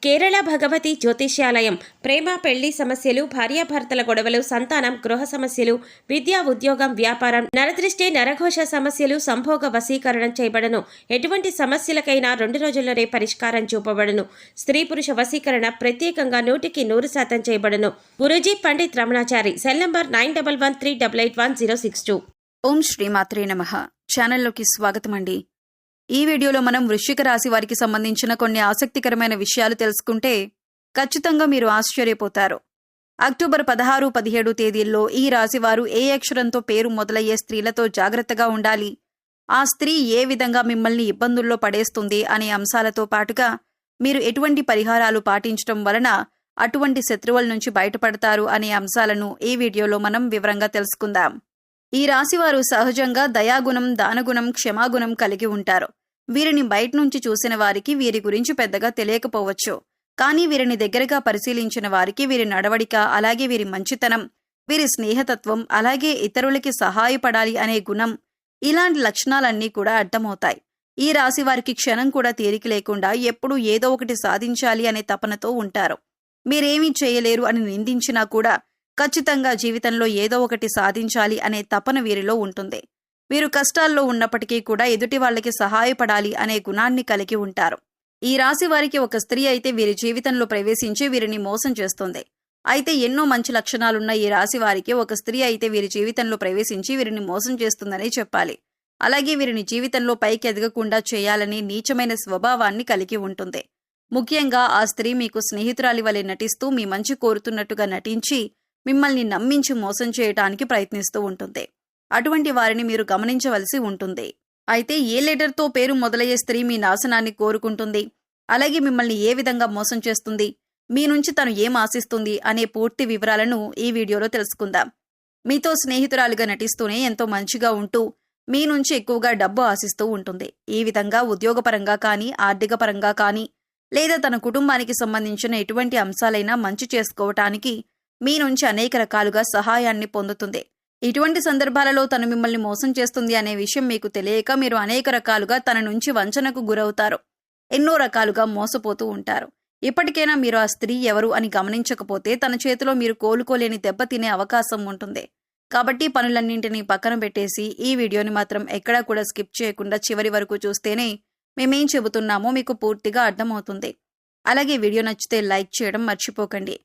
కేరళ భగవతి జ్యోతిష్యాలయం ప్రేమ పెళ్లి సమస్యలు, భార్యాభర్తల గొడవలు, సంతానం, గృహ సమస్యలు, విద్యా ఉద్యోగం, వ్యాపారం, నరదృష్టి, నరఘోష సమస్యలు, సంభోగ వశీకరణం చేయబడను. ఎటువంటి సమస్యలకైనా 2 రోజుల్లోనే పరిష్కారం చూపబడను. స్త్రీ పురుష వశీకరణ ప్రత్యేకంగా 100% చేయబడను. గురూజీ పండిత్ రమణాచారి. Cell number 9113881062. ఓం శ్రీమాత్రే నమః. ఛానల్లోకి స్వాగతం అండి. ఈ వీడియోలో మనం వృశ్చిక రాశి వారికి సంబంధించిన కొన్ని ఆసక్తికరమైన విషయాలు తెలుసుకుంటే ఖచ్చితంగా మీరు ఆశ్చర్యపోతారు. అక్టోబర్ 16, 17 తేదీల్లో ఈ రాశి వారు ఏ అక్షరంతో పేరు మొదలయ్యే స్త్రీలతో జాగ్రత్తగా ఉండాలి, ఆ స్త్రీ ఏ విధంగా మిమ్మల్ని ఇబ్బందుల్లో పడేస్తుంది అనే అంశాలతో పాటుగా మీరు ఎటువంటి పరిహారాలు పాటించడం వలన అటువంటి శత్రువుల నుంచి బయటపడతారు అనే అంశాలను ఈ వీడియోలో మనం వివరంగా తెలుసుకుందాం. ఈ రాశివారు సహజంగా దయాగుణం, దానగుణం, క్షమాగుణం కలిగి ఉంటారు. వీరిని బయట నుంచి చూసిన వారికి వీరి గురించి పెద్దగా తెలియకపోవచ్చు. కానీ వీరిని దగ్గరగా పరిశీలించిన వారికి వీరి నడవడిక, అలాగే వీరి మంచితనం, వీరి స్నేహతత్వం, అలాగే ఇతరులకి సహాయపడాలి అనే గుణం, ఇలాంటి లక్షణాలన్నీ కూడా అడ్డమవుతాయి. ఈ రాశి వారికి క్షణం కూడా తీరిక లేకుండా ఎప్పుడూ ఏదో ఒకటి సాధించాలి అనే తపనతో ఉంటారు. మీరేమీ చేయలేరు అని నిందించినా కూడా ఖచ్చితంగా జీవితంలో ఏదో ఒకటి సాధించాలి అనే తపన వీరిలో ఉంటుంది. వీరు కష్టాల్లో ఉన్నప్పటికీ కూడా ఎదుటి వాళ్ళకి సహాయపడాలి అనే గుణాన్ని కలిగి ఉంటారు. ఈ రాశి వారికి ఒక స్త్రీ అయితే వీరి జీవితంలో ప్రవేశించి వీరిని మోసం చేస్తుంది. అయితే ఎన్నో మంచి లక్షణాలున్న ఈ రాశి వారికి ఒక స్త్రీ అయితే వీరి జీవితంలో ప్రవేశించి వీరిని మోసం చేస్తుందనే చెప్పాలి. అలాగే వీరిని జీవితంలో పైకి ఎదగకుండా చేయాలనే నీచమైన స్వభావాన్ని కలిగి ఉంటుంది. ముఖ్యంగా ఆ స్త్రీ మీకు స్నేహితురాలి వలె నటిస్తూ మీ మంచి కోరుతున్నట్టుగా నటించి మిమ్మల్ని నమ్మించి మోసం చేయడానికి ప్రయత్నిస్తూ ఉంటుంది. అటువంటి వారిని మీరు గమనించవలసి ఉంటుంది. అయితే ఏ లెటర్తో పేరు మొదలయ్యే స్త్రీ మీ నాశనాన్ని కోరుకుంటుంది, అలాగే మిమ్మల్ని ఏ విధంగా మోసం చేస్తుంది, మీ నుంచి తను ఏం ఆశిస్తుంది అనే పూర్తి వివరాలను ఈ వీడియోలో తెలుసుకుందాం. మీతో స్నేహితురాలిగా నటిస్తూనే ఎంతో మంచిగా ఉంటూ మీ నుంచి ఎక్కువగా డబ్బు ఆశిస్తూ ఉంటుంది. ఈ విధంగా ఉద్యోగపరంగా కానీ, ఆర్థిక పరంగా కానీ, లేదా తన కుటుంబానికి సంబంధించిన ఎటువంటి అంశాలైనా మంచి చేసుకోవటానికి మీ నుంచి అనేక రకాలుగా సహాయాన్ని పొందుతుంది. ఇటువంటి సందర్భాలలో తను మిమ్మల్ని మోసం చేస్తుంది అనే విషయం మీకు తెలియక మీరు అనేక రకాలుగా తన నుంచి వంచనకు గురవుతారు. ఎన్నో రకాలుగా మోసపోతూ ఉంటారు. ఇప్పటికైనా మీరు ఆ స్త్రీ ఎవరు అని గమనించకపోతే తన చేతిలో మీరు కోలుకోలేని దెబ్బ తినే అవకాశం ఉంటుంది. కాబట్టి పనులన్నింటినీ పక్కన పెట్టేసి ఈ వీడియోని మాత్రం ఎక్కడా కూడా స్కిప్ చేయకుండా చివరి వరకు చూస్తేనే మేమేం చెబుతున్నామో మీకు పూర్తిగా అర్థమవుతుంది. అలాగే వీడియో నచ్చితే లైక్ చేయడం మర్చిపోకండి.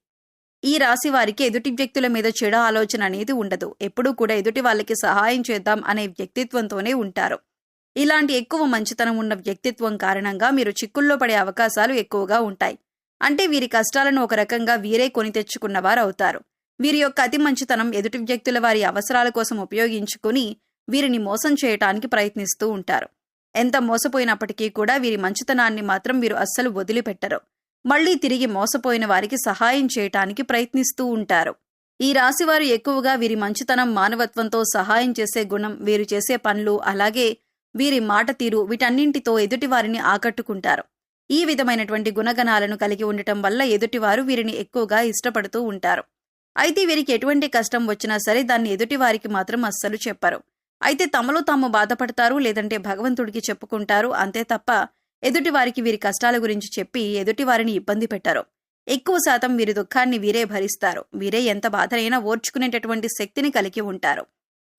ఈ రాశి వారికి ఎదుటి వ్యక్తుల మీద చెడు ఆలోచన అనేది ఉండదు. ఎప్పుడూ కూడా ఎదుటి వాళ్ళకి సహాయం చేద్దాం అనే వ్యక్తిత్వంతోనే ఉంటారు. ఇలాంటి ఎక్కువ మంచితనం ఉన్న వ్యక్తిత్వం కారణంగా మీరు చిక్కుల్లో పడే అవకాశాలు ఎక్కువగా ఉంటాయి. అంటే వీరి కష్టాలను ఒక రకంగా వీరే కొని తెచ్చుకున్నవారు అవుతారు. వీరి యొక్క అతి మంచితనం ఎదుటి వ్యక్తుల వారి అవసరాల కోసం ఉపయోగించుకుని వీరిని మోసం చేయటానికి ప్రయత్నిస్తూ ఉంటారు. ఎంత మోసపోయినప్పటికీ కూడా వీరి మంచితనాన్ని మాత్రం వీరు అస్సలు వదిలిపెట్టరు. మళ్లీ తిరిగి మోసపోయిన వారికి సహాయం చేయటానికి ప్రయత్నిస్తూ ఉంటారు. ఈ రాశివారు ఎక్కువగా వీరి మంచితనం, మానవత్వంతో సహాయం చేసే గుణం, వీరు చేసే పనులు, అలాగే వీరి మాట తీరు, వీటన్నింటితో ఎదుటివారిని ఆకట్టుకుంటారు. ఈ విధమైనటువంటి గుణగణాలను కలిగి ఉండటం వల్ల ఎదుటివారు వీరిని ఎక్కువగా ఇష్టపడుతూ ఉంటారు. అయితే వీరికి ఎటువంటి కష్టం వచ్చినా సరే దాన్ని ఎదుటివారికి మాత్రం అస్సలు చెప్పరు. అయితే తమలో తాము బాధపడతారు, లేదంటే భగవంతుడికి చెప్పుకుంటారు. అంతే తప్ప ఎదుటివారికి వీరి కష్టాల గురించి చెప్పి ఎదుటివారిని ఇబ్బంది పెట్టరు. ఎక్కువ శాతం వీరి దుఃఖాన్ని వీరే భరిస్తారు. వీరే ఎంత బాధనైనా ఓర్చుకునేటటువంటి శక్తిని కలిగి ఉంటారు.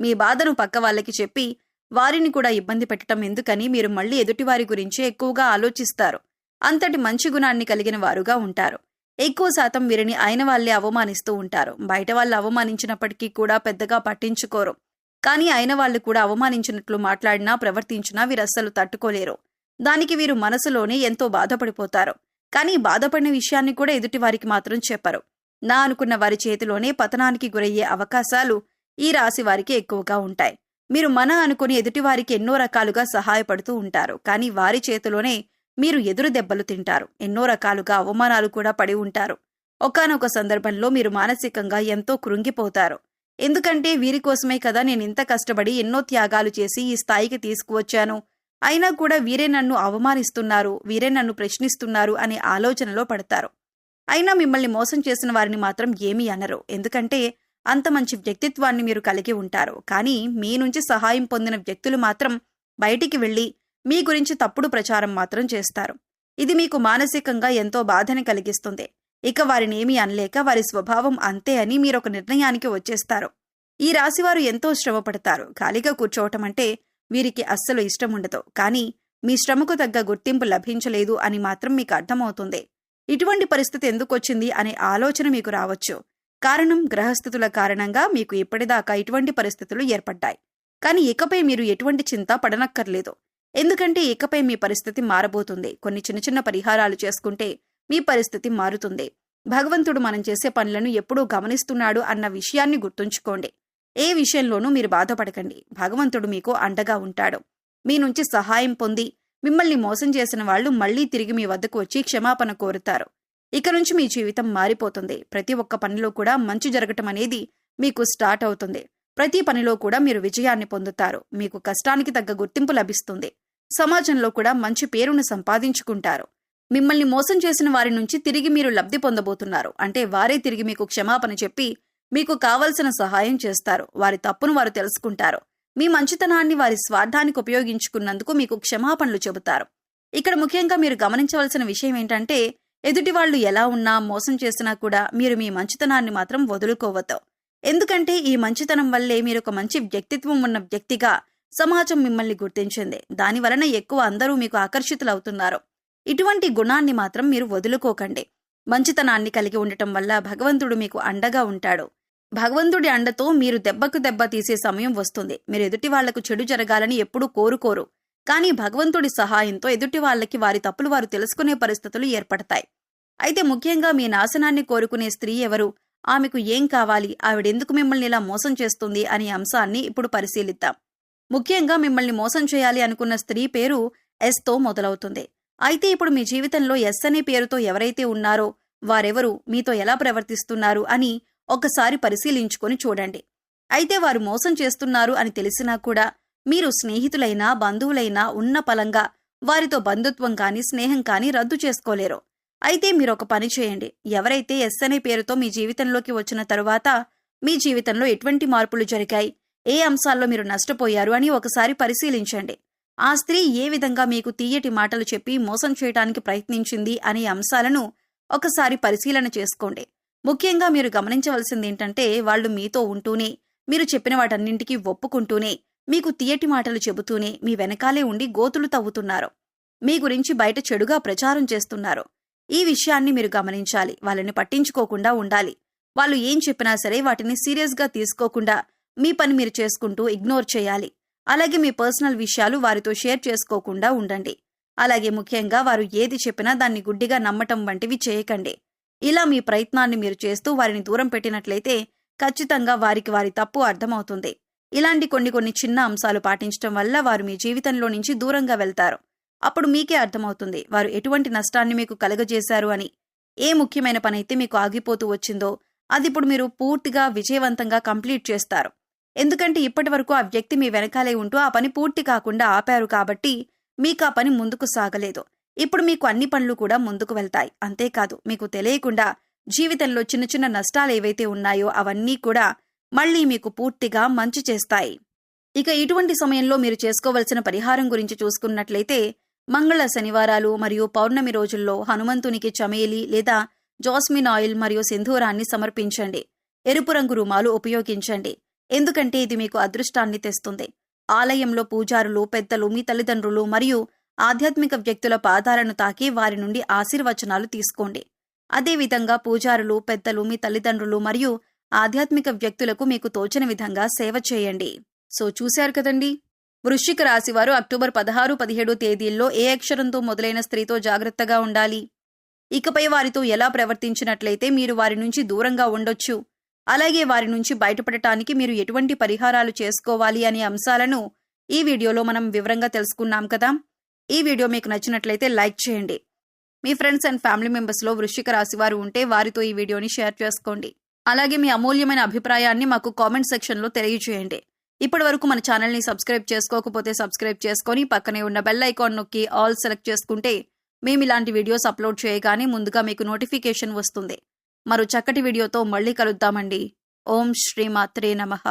మీ బాధను పక్క వాళ్ళకి చెప్పి వారిని కూడా ఇబ్బంది పెట్టడం ఎందుకని మీరు మళ్లీ ఎదుటివారి గురించి ఎక్కువగా ఆలోచిస్తారు. అంతటి మంచి గుణాన్ని కలిగిన వారుగా ఉంటారు. ఎక్కువ శాతం వీరిని అయిన వాళ్లే అవమానిస్తూ ఉంటారు. బయట వాళ్ళు అవమానించినప్పటికీ కూడా పెద్దగా పట్టించుకోరు. కానీ అయిన వాళ్ళు కూడా అవమానించినట్లు మాట్లాడినా, ప్రవర్తించినా వీరస్సలు తట్టుకోలేరు. దానికి వీరు మనసులోనే ఎంతో బాధపడిపోతారు. కానీ బాధపడిన విషయాన్ని కూడా ఎదుటివారికి మాత్రం చెప్పరు. నా అనుకున్న వారి చేతిలోనే పతనానికి గురయ్యే అవకాశాలు ఈ రాశి వారికి ఎక్కువగా ఉంటాయి. మీరు మన అనుకుని ఎదుటివారికి ఎన్నో రకాలుగా సహాయపడుతూ ఉంటారు. కానీ వారి చేతిలోనే మీరు ఎదురు దెబ్బలు తింటారు. ఎన్నో రకాలుగా అవమానాలు కూడా పడి ఉంటారు. ఒకానొక సందర్భంలో మీరు మానసికంగా ఎంతో కృంగిపోతారు. ఎందుకంటే వీరి కోసమే కదా నేనింత కష్టపడి ఎన్నో త్యాగాలు చేసి ఈ స్థాయికి తీసుకువచ్చాను, అయినా కూడా వీరే నన్ను అవమానిస్తున్నారు, వీరే నన్ను ప్రశ్నిస్తున్నారు అనే ఆలోచనలో పడతారు. అయినా మిమ్మల్ని మోసం చేసిన వారిని మాత్రం ఏమీ అనరు. ఎందుకంటే అంత మంచి వ్యక్తిత్వాన్ని మీరు కలిగి ఉంటారు. కానీ మీ నుంచి సహాయం పొందిన వ్యక్తులు మాత్రం బయటికి వెళ్లి మీ గురించి తప్పుడు ప్రచారం మాత్రం చేస్తారు. ఇది మీకు మానసికంగా ఎంతో బాధని కలిగిస్తుంది. ఇక వారిని ఏమీ అనలేక వారి స్వభావం అంతే అని మీరొక నిర్ణయానికి వచ్చేస్తారు. ఈ రాశివారు ఎంతో శ్రమపడతారు. ఖాళీగా కూర్చోవటం అంటే వీరికి అస్సలు ఇష్టం ఉండదు. కానీ మీ శ్రమకు తగ్గ గుర్తింపు లభించలేదు అని మాత్రం మీకు అర్థమవుతుంది. ఇటువంటి పరిస్థితి ఎందుకొచ్చింది అనే ఆలోచన మీకు రావచ్చు. కారణం గ్రహస్థితుల కారణంగా మీకు ఇప్పటిదాకా ఇటువంటి పరిస్థితులు ఏర్పడ్డాయి. కానీ ఇకపై మీరు ఎటువంటి చింత పడనక్కర్లేదు. ఎందుకంటే ఇకపై మీ పరిస్థితి మారబోతుంది. కొన్ని చిన్న చిన్న పరిహారాలు చేసుకుంటే మీ పరిస్థితి మారుతుంది. భగవంతుడు మనం చేసే పనులను ఎప్పుడూ గమనిస్తున్నాడు అన్న విషయాన్ని గుర్తుంచుకోండి. ఏ విషయంలోనూ మీరు బాధపడకండి. భగవంతుడు మీకు అండగా ఉంటాడు. మీ నుంచి సహాయం పొంది మిమ్మల్ని మోసం చేసిన వాళ్ళు మళ్లీ తిరిగి మీ వద్దకు వచ్చి క్షమాపణ కోరుతారు. ఇక నుంచి మీ జీవితం మారిపోతుంది. ప్రతి ఒక్క పనిలో కూడా మంచి జరగటం అనేది మీకు స్టార్ట్ అవుతుంది. ప్రతి పనిలో కూడా మీరు విజయాన్ని పొందుతారు. మీకు కష్టానికి తగ్గ గుర్తింపు లభిస్తుంది. సమాజంలో కూడా మంచి పేరును సంపాదించుకుంటారు. మిమ్మల్ని మోసం చేసిన వారి నుంచి తిరిగి మీరు లబ్ధి పొందబోతున్నారు. అంటే వారే తిరిగి మీకు క్షమాపణ చెప్పి మీకు కావలసిన సహాయం చేస్తారు. వారి తప్పును వారు తెలుసుకుంటారు. మీ మంచితనాన్ని వారి స్వార్థానికి ఉపయోగించుకున్నందుకు మీకు క్షమాపణలు చెబుతారు. ఇక్కడ ముఖ్యంగా మీరు గమనించవలసిన విషయం ఏంటంటే, ఎదుటి వాళ్ళు ఎలా ఉన్నా మోసం చేసినా కూడా మీరు మీ మంచితనాన్ని మాత్రం వదులుకోవద్దు. ఎందుకంటే ఈ మంచితనం వల్లే మీరు ఒక మంచి వ్యక్తిత్వం ఉన్న వ్యక్తిగా సమాజం మిమ్మల్ని గుర్తించింది. దానివలన ఎక్కువ అందరూ మీకు ఆకర్షితులవుతున్నారు. ఇటువంటి గుణాన్ని మాత్రం మీరు వదులుకోకండి. మంచితనాన్ని కలిగి ఉండటం వల్ల భగవంతుడు మీకు అండగా ఉంటాడు. భగవంతుడి అండతో మీరు దెబ్బకు దెబ్బ తీసే సమయం వస్తుంది. మీరు ఎదుటి వాళ్లకు చెడు జరగాలని ఎప్పుడూ కోరుకోరు. కానీ భగవంతుడి సహాయంతో ఎదుటి వాళ్ళకి వారి తప్పులు వారు తెలుసుకునే పరిస్థితులు ఏర్పడతాయి. అయితే ముఖ్యంగా మీ నాశనాన్ని కోరుకునే స్త్రీ ఎవరు, ఆమెకు ఏం కావాలి, ఆవిడెందుకు మిమ్మల్ని ఇలా మోసం చేస్తుంది అనే అంశాన్ని ఇప్పుడు పరిశీలిద్దాం. ముఖ్యంగా మిమ్మల్ని మోసం చేయాలి అనుకున్న స్త్రీ పేరు ఎస్తో మొదలవుతుంది. అయితే ఇప్పుడు మీ జీవితంలో ఎస్ అనే పేరుతో ఎవరైతే ఉన్నారో వారెవరు, మీతో ఎలా ప్రవర్తిస్తున్నారు అని ఒకసారి పరిశీలించుకొని చూడండి. అయితే వారు మోసం చేస్తున్నారు అని తెలిసినా కూడా మీరు స్నేహితులైనా బంధువులైనా ఉన్న పలంగా వారితో బంధుత్వం కానీ స్నేహం కానీ రద్దు చేసుకోలేరు. అయితే మీరొక పని చేయండి. ఎవరైతే ఎస్ అనే పేరుతో మీ జీవితంలోకి వచ్చిన తరువాత మీ జీవితంలో ఎటువంటి మార్పులు జరిగాయి, ఏ అంశాల్లో మీరు నష్టపోయారు అని ఒకసారి పరిశీలించండి. ఆ స్త్రీ ఏ విధంగా మీకు తీయటి మాటలు చెప్పి మోసం చేయడానికి ప్రయత్నించింది అనే అంశాలను ఒకసారి పరిశీలన చేసుకోండి. ముఖ్యంగా మీరు గమనించవలసింది ఏంటంటే, వాళ్ళు మీతో ఉంటూనే, మీరు చెప్పిన వాటన్నింటికీ ఒప్పుకుంటూనే, మీకు తీయటి మాటలు చెబుతూనే మీ వెనకాలే ఉండి గోతులు తవ్వుతున్నారు. మీ గురించి బయట చెడుగా ప్రచారం చేస్తున్నారు. ఈ విషయాన్ని మీరు గమనించాలి. వాళ్ళని పట్టించుకోకుండా ఉండాలి. వాళ్ళు ఏం చెప్పినా సరే వాటిని సీరియస్గా తీసుకోకుండా మీ పని మీరు చేసుకుంటూ ఇగ్నోర్ చేయాలి. అలాగే మీ పర్సనల్ విషయాలు వారితో షేర్ చేసుకోకుండా ఉండండి. అలాగే ముఖ్యంగా వారు ఏది చెప్పినా దాన్ని గుడ్డిగా నమ్మటం వంటివి చేయకండి. ఇలా మీ ప్రయత్నాన్ని మీరు చేస్తూ వారిని దూరం పెట్టినట్లయితే ఖచ్చితంగా వారికి వారి తప్పు అర్థమవుతుంది. ఇలాంటి కొన్ని చిన్న అంశాలు పాటించడం వల్ల వారు మీ జీవితంలో నుంచి దూరంగా వెళ్తారు. అప్పుడు మీకే అర్థమవుతుంది వారు ఎటువంటి నష్టాన్ని మీకు కలుగజేశారు అని. ఏ ముఖ్యమైన పనైతే మీకు ఆగిపోతూ వచ్చిందో అది ఇప్పుడు మీరు పూర్తిగా విజయవంతంగా కంప్లీట్ చేస్తారు. ఎందుకంటే ఇప్పటి వరకు ఆ వ్యక్తి మీ వెనకాలే ఉంటూ ఆ పని పూర్తి కాకుండా ఆపారు కాబట్టి మీకు ఆ పని ముందుకు సాగలేదు. ఇప్పుడు మీకు అన్ని పనులు కూడా ముందుకు వెళ్తాయి. అంతేకాదు మీకు తెలియకుండా జీవితంలో చిన్న చిన్న నష్టాలు ఏవైతే ఉన్నాయో అవన్నీ కూడా మళ్లీ మీకు పూర్తిగా మంచి చేస్తాయి. ఇక ఇటువంటి సమయంలో మీరు చేసుకోవలసిన పరిహారం గురించి చూసుకున్నట్లయితే, మంగళ శనివారాలు మరియు పౌర్ణమి రోజుల్లో హనుమంతునికి చమేలి లేదా జాస్మిన్ ఆయిల్ మరియు సింధూరాన్ని సమర్పించండి. ఎరుపు రంగు రుమాలు ఉపయోగించండి. ఎందుకంటే ఇది మీకు అదృష్టాన్ని తెస్తుంది. ఆలయంలో పూజారులు, పెద్దలు, మీ తల్లిదండ్రులు మరియు ఆధ్యాత్మిక వ్యక్తుల పాదాలను తాకి వారి నుండి ఆశీర్వచనాలు తీసుకోండి. అదేవిధంగా పూజారులు, పెద్దలు, మీ తల్లిదండ్రులు మరియు ఆధ్యాత్మిక వ్యక్తులకు మీకు తోచిన విధంగా సేవ చేయండి. సో చూశారు కదండి, వృశ్చిక రాశివారు అక్టోబర్ 16, 17 తేదీల్లో ఏ అక్షరంతో మొదలైన స్త్రీతో జాగ్రత్తగా ఉండాలి, ఇకపై వారితో ఎలా ప్రవర్తించినట్లయితే మీరు వారి నుంచి దూరంగా ఉండొచ్చు, అలాగే వారి నుంచి బయటపడటానికి మీరు ఎటువంటి పరిహారాలు చేసుకోవాలి అనే అంశాలను ఈ వీడియోలో మనం వివరంగా తెలుసుకున్నాం కదా. ఈ వీడియో మీకు నచ్చినట్లయితే లైక్ చేయండి. మీ ఫ్రెండ్స్ అండ్ ఫ్యామిలీ మెంబర్స్లో వృశ్చిక రాశి వారు ఉంటే వారితో ఈ వీడియోని షేర్ చేసుకోండి. అలాగే మీ అమూల్యమైన అభిప్రాయాన్ని మాకు కామెంట్ సెక్షన్లో తెలియజేయండి. ఇప్పటి వరకు మన ఛానల్ని సబ్స్క్రైబ్ చేసుకోకపోతే సబ్స్క్రైబ్ చేసుకొని పక్కనే ఉన్న బెల్ ఐకాన్ నొక్కి ఆల్ సెలెక్ట్ చేసుకుంటే మేము ఇలాంటి వీడియోస్ అప్లోడ్ చేయగానే ముందుగా మీకు నోటిఫికేషన్ వస్తుంది. మరో చక్కటి వీడియోతో మళ్ళీ కలుద్దామండి. ఓం శ్రీమాత్రే నమః.